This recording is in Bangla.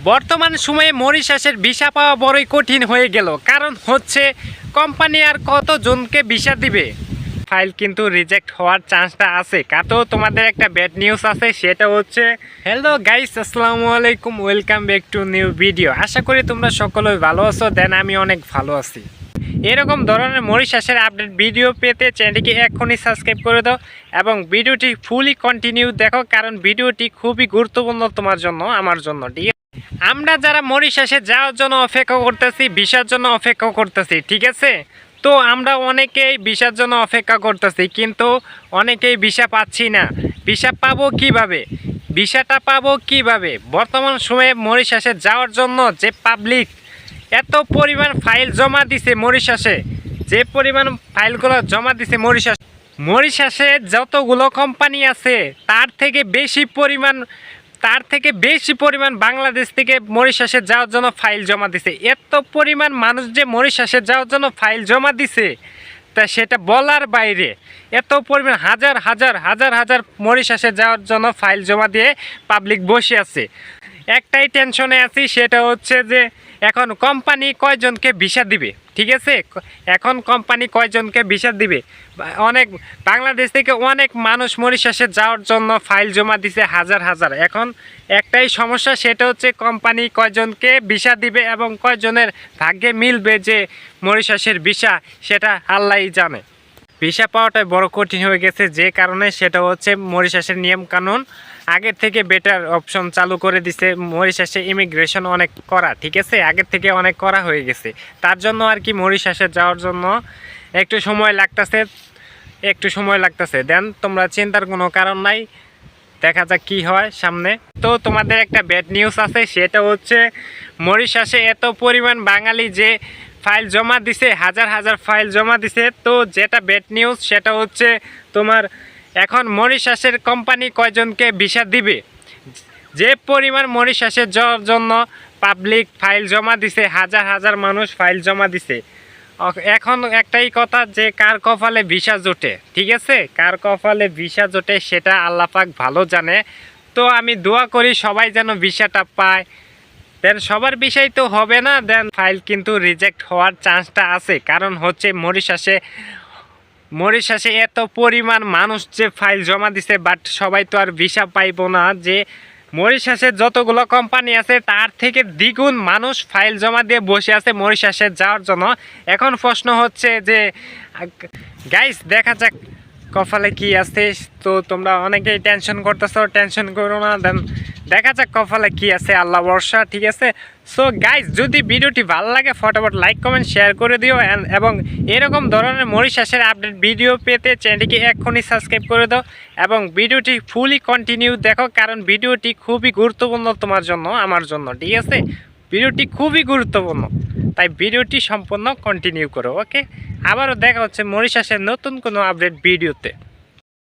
বর্তমান সময়ে মরিশাসের ভিসা পাওয়া বড়ই কঠিন হয়ে গেল, কারণ হচ্ছে কোম্পানি আর কতজনকে ভিসা দিবে। ফাইল কিন্তু রিজেক্ট হওয়ার চান্সটা আছে। তো তোমাদের একটা ব্যাড নিউজ আছে, সেটা হচ্ছে হ্যালো গাইস, আসসালামু আলাইকুম, welcome back to new video. আশা করি তোমরা সকলেই ভালো আছো। দেন আমি অনেক ভালো আছি। এরকম ধরনের মরিশাসের আপডেট ভিডিও পেতে চ্যানেলটিকে এখনই সাবস্ক্রাইব করে দাও এবং ভিডিওটি ফুলি কন্টিনিউ দেখো, কারণ ভিডিওটি খুবই গুরুত্বপূর্ণ তোমার জন্য, আমার জন্য। ঠিক আছে, আমরা যারা মরিশাসে যাওয়ার জন্য অপেক্ষা করতেছি, ভিসার জন্য অপেক্ষা করতেছি, ঠিক আছে, তো আমরা অনেকেই ভিসার জন্য অপেক্ষা করতেছি, কিন্তু অনেকেই ভিসা পাচ্ছি না। ভিসা পাবো কিভাবে? ভিসাটা পাবো কিভাবে? বর্তমান সময়ে মরিশাসে যাওয়ার জন্য যে পাবলিক এত পরিমাণ ফাইল জমা দিছে মরিশাসে, যে পরিমাণ ফাইলগুলো জমা দিছে মরিশাসে যতগুলো কোম্পানি আছে তার থেকে বেশি পরিমাণ বাংলাদেশ থেকে মরিশাসে যাওয়ার জন্য ফাইল জমা দিছে। এত পরিমাণ মানুষ যে মরিশাসে যাওয়ার জন্য ফাইল জমা দিছে, তা সেটা বলার বাইরে। এত পরিমাণ হাজার হাজার মরিশাসে যাওয়ার জন্য ফাইল জমা দিয়ে পাবলিক বসে আছে। একটাই টেনশনে আছি, সেটা হচ্ছে যে এখন কোম্পানি কয়জনকে ভিসা দিবে। ঠিক আছে, এখন কোম্পানি কয়জনকে ভিসা দিবে। অনেক বাংলাদেশ থেকে অনেক মানুষ মরিশাসে যাওয়ার জন্য ফাইল জমা দিছে হাজার। এখন একটাই সমস্যা, সেটা হচ্ছে কোম্পানি কয়জনকে ভিসা দিবে এবং কয়জনের ভাগ্যে মিলবে যে মরিশাসের ভিসা, সেটা আল্লাহই জানে। ভিসা পাওয়াটাই বড় কঠিন হয়ে গেছে, যে কারণে সেটা হচ্ছে মরিশাসের নিয়মকানুন আগের থেকে বেটার অপশন চালু করে দিছে। মরিশাসে ইমিগ্রেশন অনেক করা, ঠিক আছে, আগের থেকে অনেক করা হয়ে গেছে। তার জন্য আর কি মরিশাসে যাওয়ার জন্য একটু সময় লাগতেছে। দেন তোমরা চিন্তার কোনো কারণ নাই, দেখা যাক কি হয় সামনে। তো তোমাদের একটা ব্যাড নিউজ আছে, সেটা হচ্ছে মরিশাসে এত পরিমাণ বাঙালি যে ফাইল জমা দিছে, হাজার ফাইল জমা দিছে। তো যেটা ব্যাড নিউজ, সেটা হচ্ছে তোমার এখন মরিশাসের কোম্পানি কয়জনকে ভিসা দিবে। যে পরিমাণ মরিশাসে যাওয়ার জন্য পাবলিক ফাইল জমা দিছে, হাজার মানুষ ফাইল জমা দিছে। এখন একটাই কথা, যে কার কপালে ভিসা জোটে। ঠিক আছে, কার কপালে ভিসা জোটে সেটা আল্লাহ পাক ভালো জানে। তো আমি দোয়া করি সবাই যেন ভিসাটা পায়। দেন সবার বিষয় তো হবে না, দেন ফাইল কিন্তু রিজেক্ট হওয়ার চান্সটা আছে, কারণ হচ্ছে মরিশাসে এত পরিমাণ মানুষ যে ফাইল জমা দিছে, বাট সবাই তো আর ভিসা পাইব না। যে মরিশাসে যতগুলো কোম্পানি আছে তার থেকে দ্বিগুণ মানুষ ফাইল জমা দিয়ে বসে আছে মরিশাসে যাওয়ার জন্য। এখন প্রশ্ন হচ্ছে যে গাইস, দেখা যাক কপালে কি আছে। তো তোমরা অনেকেই টেনশন করতেছো, টেনশন করো না, দেন দেখা যাক কপালে কি আছে, আল্লাহ ভরসা। ঠিক আছে, সো গাইস, যদি ভিডিওটি ভালো লাগে ফটাফট লাইক কমেন্ট শেয়ার করে দিও এবং এরকম ধরনের মরিশাসের আপডেট ভিডিও পেতে চ্যানেলটিকে এক্ষুনি সাবস্ক্রাইব করে দাও এবং ভিডিওটি ফুলি কন্টিনিউ দেখো, কারণ ভিডিওটি খুবই গুরুত্বপূর্ণ তোমার জন্য, আমার জন্য। ঠিক আছে, ভিডিওটি খুবই গুরুত্বপূর্ণ, তাই ভিডিওটি সম্পূর্ণ কন্টিনিউ করো। ওকে, আবারও দেখা হচ্ছে মরিশাসের নতুন কোনো আপডেট ভিডিওতে।